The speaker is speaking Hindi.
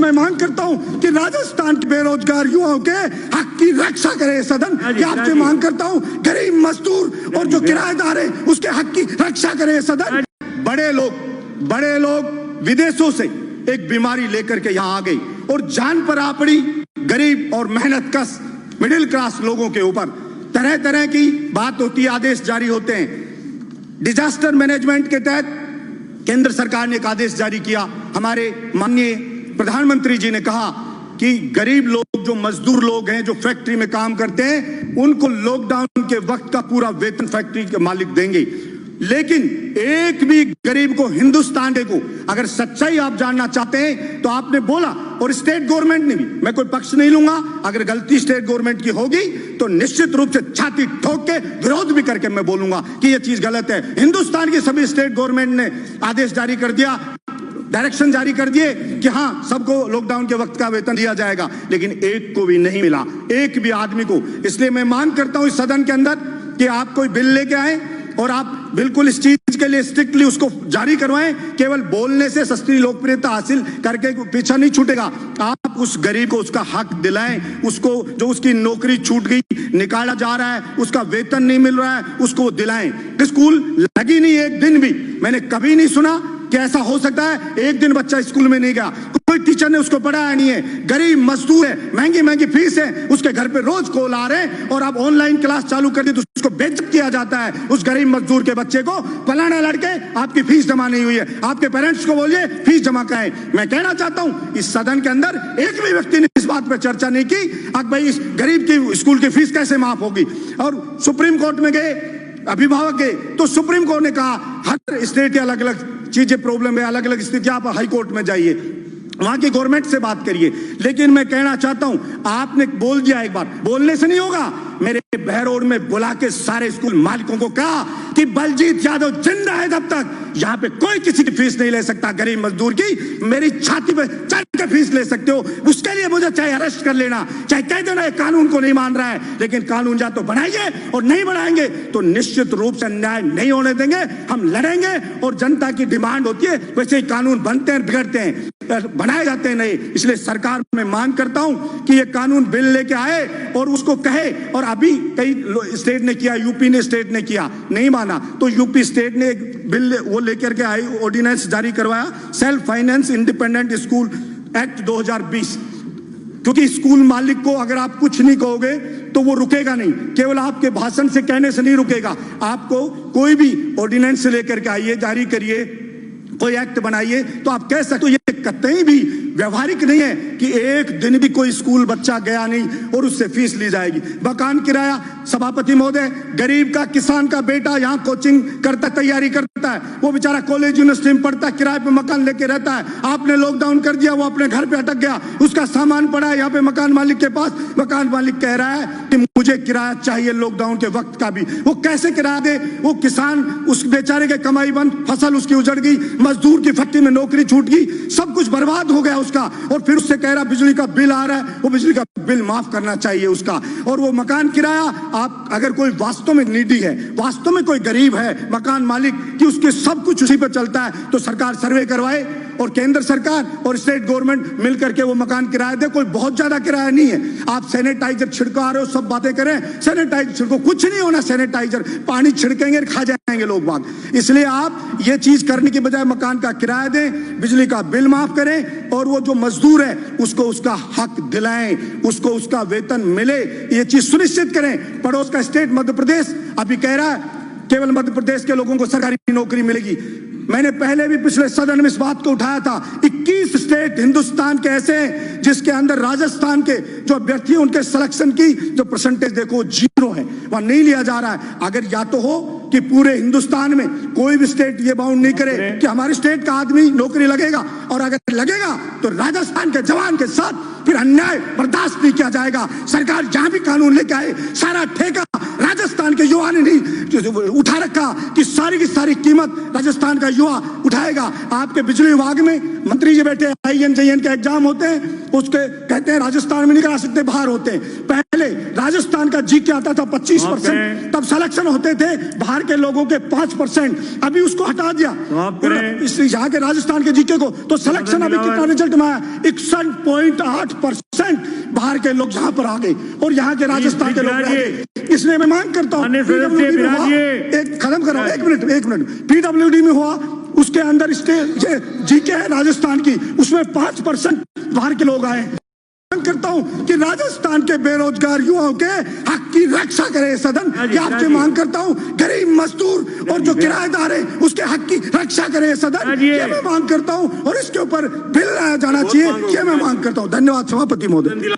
मैं मांग करता हूं कि राजस्थान के बेरोजगार युवाओं के हक की रक्षा करे सदन। कि आपसे मांग करता हूं गरीब मजदूर और जो किराएदार है उसके हक की रक्षा करे सदन। बड़े लोग विदेशों से एक बीमारी लेकर के यहाँ आ गई और जान पर आ पड़ी गरीब और मेहनत कश मिडिल क्लास लोगों के ऊपर। तरह तरह की बात होती है, आदेश जारी होते हैं। डिजास्टर मैनेजमेंट के तहत केंद्र सरकार ने एक आदेश जारी किया। हमारे माननीय प्रधानमंत्री जी ने कहा कि गरीब लोग, जो मजदूर लोग हैं, जो फैक्ट्री में काम करते हैं, उनको लॉकडाउन के वक्त का पूरा वेतन फैक्ट्री के मालिक देंगे। लेकिन एक भी गरीब को, हिंदुस्तान को, अगर सच्चाई आप जानना चाहते हैं तो आपने बोला, और स्टेट गवर्नमेंट ने भी, मैं कोई पक्ष नहीं लूंगा, अगर गलती स्टेट गवर्नमेंट की होगी तो निश्चित रूप से छाती ठोक के विरोध भी करके मैं बोलूंगा कि यह चीज गलत है। हिंदुस्तान की सभी स्टेट गवर्नमेंट ने आदेश जारी कर दिया, डायरेक्शन जारी कर दिए कि हां सबको लॉकडाउन के वक्त का वेतन दिया जाएगा, लेकिन एक को भी नहीं मिला, एक भी आदमी को। इसलिए मैं मांग करता हूं इस सदन के अंदर कि आप कोई बिल लेके आए और आप बिल्कुल इस चीज के लिए स्ट्रिक्टली उसको जारी करवाएं। केवल बोलने से सस्ती लोकप्रियता हासिल करके पीछा नहीं छूटेगा। आप उस गरीब को उसका हक दिलाएं, उसको जो उसकी नौकरी छूट गई, निकाला जा रहा है, उसका वेतन नहीं मिल रहा है, उसको दिलाएं। स्कूल लगी नहीं एक दिन भी, मैंने कभी नहीं सुना कि ऐसा हो सकता है एक दिन बच्चा स्कूल में नहीं गया, कोई टीचर ने उसको पढ़ाया नहीं है। गरीब मजदूर है, महंगी महंगी फीस है, उसके घर पे रोज कॉल आ रहे हैं और आप ऑनलाइन क्लास चालू कर दी तो उसको बेइज्जत किया जाता है। उस गरीब मजदूर के बच्चे को, फलाना लड़के आपकी फीस जमा नहीं हुई है, आपके पेरेंट्स को बोलिए फीस जमा कराएं। मैं कहना चाहता हूं इस सदन के अंदर एक भी व्यक्ति ने इस बात पर चर्चा नहीं की अब भाई इस गरीब की स्कूल की फीस कैसे माफ होगी। और सुप्रीम कोर्ट में गए, अभिभावक गए, तो सुप्रीम कोर्ट ने कहा हर स्टेट के अलग अलग चीजें प्रॉब्लम है, अलग अलग स्थितियां, आप हाई कोर्ट में जाइए, वहां की गवर्नमेंट से बात करिए। लेकिन मैं कहना चाहता हूं, आपने बोल दिया, एक बार बोलने से नहीं होगा। मेरे बहरोड में बुला के सारे स्कूल मालिकों को कहा कि बलजीत यादव जिंदा है तब तक यहां पे कोई किसी की फीस नहीं ले सकता। गरीब मजदूर की मेरी छाती पे चढ़ के फीस ले सकते हो, उसके लिए मुझे चाहे अरेस्ट कर लेना, चाहे कह देना ये कानून को नहीं मान रहा है, लेकिन कानून या तो बनाइए और नहीं बनाएंगे तो निश्चित रूप से अन्याय नहीं होने देंगे। हम लड़ेंगे और जनता की डिमांड होती है, वैसे ही कानून बनते हैं, बिगड़ते हैं, बनाए जाते हैं नहीं। इसलिए सरकार में मांग करता हूं कि ये कानून बिल लेके आए और उसको कहे। और अभी कई स्टेट ने किया, यूपी ने स्टेट ने किया, नहीं माना तो यूपी स्टेट ने एक बिल वो लेकर के आई, ऑर्डिनेंस जारी करवाया, self finance independent school act 2020। क्योंकि स्कूल मालिक को अगर आप कुछ नहीं कहोगे तो वो रुकेगा नहीं, केवल आपके भाषण से कहने से नहीं रुकेगा। आपको कोई भी ऑर्डिनेंस लेकर के आइए, जारी करिए, कोई एक्ट बनाइए तो आप कह सकते हो। ये कतई भी व्यवहारिक नहीं है कि एक दिन भी कोई स्कूल बच्चा गया नहीं और उससे फीस ली जाएगी। मकान किराया, सभापति महोदय, गरीब का, किसान का बेटा यहाँ कोचिंग करता, तैयारी करता है, वो बेचारा कॉलेज यूनिवर्सिटी में पढ़ता है, किराए पे मकान लेके रहता है। आपने लॉकडाउन कर दिया, वो अपने घर पे अटक गया, उसका सामान पड़ा है यहाँ पे मकान मालिक के पास। मकान मालिक कह रहा है कि मुझे किराया चाहिए लॉकडाउन के वक्त का भी। वो कैसे किराया दे? वो किसान, उस बेचारे के कमाई बंद, फसल उसकी उजड़ गई, मजदूर की फैक्ट्री में नौकरी छूट गई, सब कुछ बर्बाद हो गया उसका। और फिर उससे कह रहा बिजली का बिल आ रहा है, वो बिजली का बिल माफ करना चाहिए उसका। और वो मकान किराया, आप अगर कोई वास्तव में नीडी है, वास्तव में कोई गरीब है मकान मालिक कि उसके सब कुछ उसी पर चलता है, तो सरकार सर्वे करवाए और केंद्र सरकार और स्टेट गवर्नमेंट मिलकर के वो मकान किराया दे। कोई बहुत ज्यादा किराया नहीं है। आप सैनिटाइजर छिड़का रहे हो, सब बातें करें, सैनिटाइजर छिड़को, कुछ नहीं होना। सैनिटाइजर पानी छिड़केंगे, खा जाएंगे लोग बाग। इसलिए आप ये चीज करने की बजाय मकान का किराया दें, बिजली का बिल माफ करें और वो जो मजदूर है उसको उसका हक दिलाएं, उसको उसका वेतन मिले, ये चीज सुनिश्चित करें। पड़ोस का स्टेट मध्य प्रदेश अभी कह रहा है केवल मध्य प्रदेश के लोगों को सरकारी नौकरी मिलेगी। मैंने पहले भी पिछले सदन में इस बात को उठाया था। 21 स्टेट हिंदुस्तान के ऐसे हैं जिसके अंदर राजस्थान के जो अभ्यर्थी हैं उनके सिलेक्शन की जो परसेंटेज देखो 0 है, वहां नहीं लिया जा रहा है। अगर या तो हो कि पूरे हिंदुस्तान में कोई भी स्टेट ये बाउंड नहीं करे कि हमारे स्टेट का आदमी नौकरी लगेगा, और अगर लगेगा तो राजस्थान के जवान के साथ फिर अन्याय बर्दाश्त नहीं किया जाएगा। सरकार जहां भी कानून लेके आए, सारा ठेका राजस्थान के युवा ने नहीं उठा रखा कि सारी की सारी कीमत राजस्थान का युवा उठाएगा। आपके बिजली विभाग में मंत्री जी बैठे, IN JN के एग्जाम होते हैं, उसके कहते हैं राजस्थान में नहीं करा सकते, बाहर होते हैं। पहले राजस्थान का जीके आता था 25%, तब सिलेक्शन होते थे बाहर के लोगों के 5%, अभी उसको हटा दिया इस यहाँ के राजस्थान के जीके को, तो सिलेक्शन अभी कितना रिजल्ट में आया 61.8% बाहर के लोग यहाँ पर आ गए और यहाँ के राजस्थान के लोग रह गए। इसलिए मैं मांग करता हूँ एक खत्म करो, एक मिनट पीडब्ल्यूडी में हुआ, उसके अंदर जीके है राजस्थान की, उसमें 5% बाहर के लोग आए। मांग करता हूं कि राजस्थान के बेरोजगार युवाओं के हक की रक्षा करे सदन, ये आपसे मांग करता हूं। गरीब मजदूर और जो किराएदार है उसके हक की रक्षा करे सदन, ये मैं मांग करता हूं और इसके ऊपर बिल लाया जाना चाहिए, ये मैं मांग करता हूं। धन्यवाद सभापति महोदय।